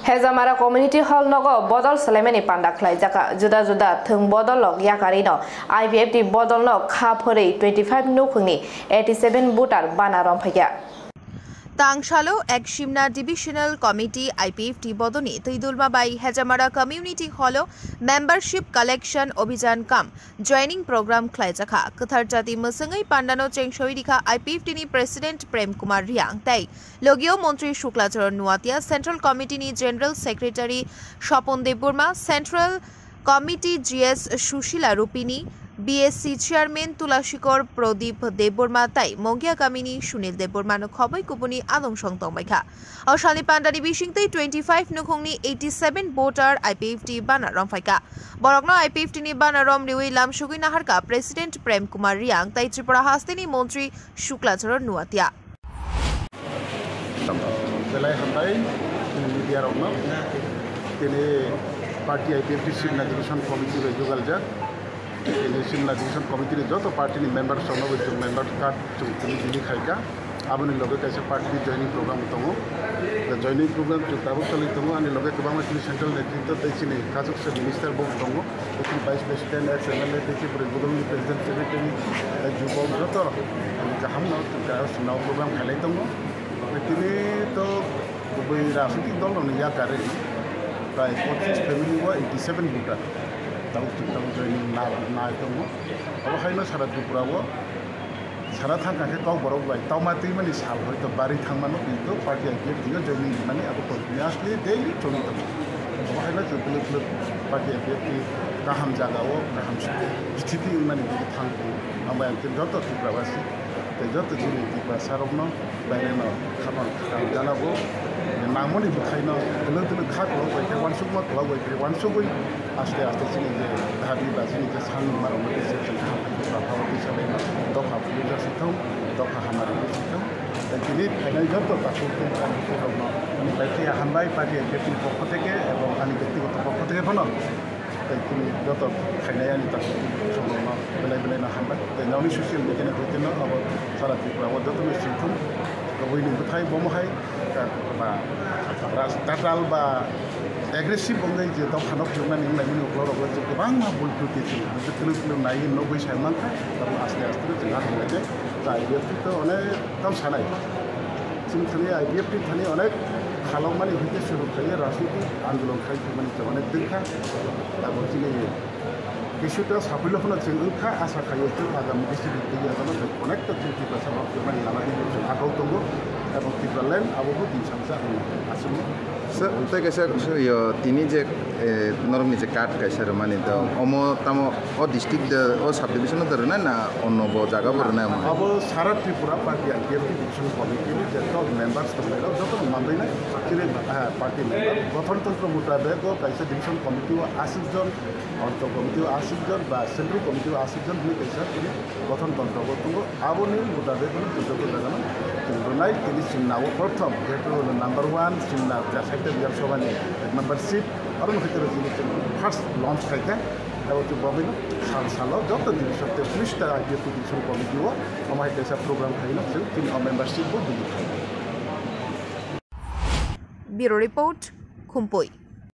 Hezamara community hall nogo Bodol Salemani Pandaklai Jaka Juda Thung Bodol Yakarwi no Ipft Bodol no Khumpui 25 Nukuni 87 Butar Bana Romkha Thung ek Shimna Divisional Committee Ipft Bodoni Tuidulma by Hezamara Community Hall Membership Collection Obhijan Kam Joining Program Klaijaka Katharjati Musangai Pandano Chengshoidika Ipft ni President Prem Kumar Riang Tai Logio Montri Shuklacharan Nuatia Central Committee ni General Secretary Shopon Deburma Central Committee GS Shushila Rupini BSC Chairman Tulashikor Prodip Deburma Tai Mongia Kamini Shunil Deburmano Khoboi Kupuni Adong Songtong Baikha Oshali Pandani Bishingtai 25 Nukongni 87 voter Ipft Bana Romkha Borogno Ipft ni Bana Rom Riwi Lam Shugui Naharka President Prem Kumar Riang Tai Tripura Hastini Montri Shuklacharan Nuatia Belai Hambai media rogno tene party Ipft Shimla Division Committee rejugalja Shimla Division Committee joto party ni members sono with member card chuni dili khaika aboni loge kaisa party joining program tongo the joining program to tabu tali tongo ani loge kabama central netitto techini kazuk se minister bo tongo techni vice president ex MLA techni Bodol president secretary Juda joto ani kahamno ka sunau program khalai tongo tini to Khumpui রাজনৈতিক দল ni Yakarwi প্রায় 25 family ও 87 voter তাও joining না tongo অবহাইনো সারা ত্রিপুরাও সারা থাকাকে cow Borok by তাও মাতেই মানে সাল হয়তো বাড়ি থাকমানো কিন্তু পার্টি Ipft দিও জয়নিং মানে আবো কন্টিনিউ আসলে ডেইলি চলি থাকো অবহাইনো জবলে পার্টি Ipft গাহাম জায়গাও গাহাম স্থিতি মানে থাকো আমরা যত ত্রিপুরাবাসী যত জিনিস ত্রিপুরা সারবনো বাইরেনো খাবার জানাবো নামনি বুখাইনো দলে খা কল বাইকে ওয়ানসুকমা কল বাইকে ওয়ানসুকই আস্তে আস্তে চিনি যে ধাবি বা চিনি যে সান মার মধ্যে সেকশন ভাবতি সালে দফা পুলিশ সিথৌ দফা হামার সিথৌ তিনি ফাইনাল যত পাকুতে কামরবনো মানে বাইকে হামবাই পার্টি Ipft পক্ষ থেকে এবং আমি ব্যক্তিগত পক্ষ থেকে ফোন তিনি যত ফাইনাল তার সম্ভাবনা বেলাই না হামবাই নাউনি সোশ্যাল মিডিয়া হইতেন আবার সারা ত্রিপুরা যত সিথৌ বইনি বুথাই বমহাই বা টাটাল বা এগ্রেসিভ বঙ্গাই যে দফানো ফেলনাनै नायनि उग्रावबो जों गोबां भुल त्रुटि ছিল नायो 90 सायमानखा এবং আস্তে আস্তে जोंहा होलायदे दा Ipft अनेक दाम सानाय जों थानि Ipft थानि अनेक खालामनानै हइते सुरु खायो राजनीतिक आन्दोलन खालामनानै जों अनेक दोंखा दा बदिनै কিছুটা সাফল্য হলো जों ओंखा आसा खायो जों आगामी डिस्ट्रिक्ट दियानो जों अनेकटा त्रुटिफोर साफायनानै लानानै जों आगाव दङ এবং ত্রিপুরাল্যান্ড আবহাওয়া দিন সামসা আসলে স্যার তাই কাছে ইয় তিনি যে নরমনি যে কাট কাইসার মানে তো অম তাম ও ডিস্ট্রিক্ট ও সাব ডিভিশন ধরে না অন্য জায়গা পড়ে না अब सारा Tripura party Ipft division committee যত মেম্বার্স দলে যত মানদই না পার্টি মেম্বার গঠনতন্ত্র মোতাবেক কাইসা ডিভিশন কমিটি 80 জন অন্ত কমিটি 80 জন বা সেন্ট্রাল কমিটি 80 জন হয়ে কাইসা তিনি গঠনতন্ত্র গঠন আবনি মোতাবেক যত জায়গা Tunai ini Simnawo Prothom, yaitu number 1 Simna Jakarta Biarsawani membership orang kita ini first launch kaitnya kalau tu babin sal joto di setiap lista Ipft division committee wa amai desa program kaina tim membership bu Bureau report Khumpui.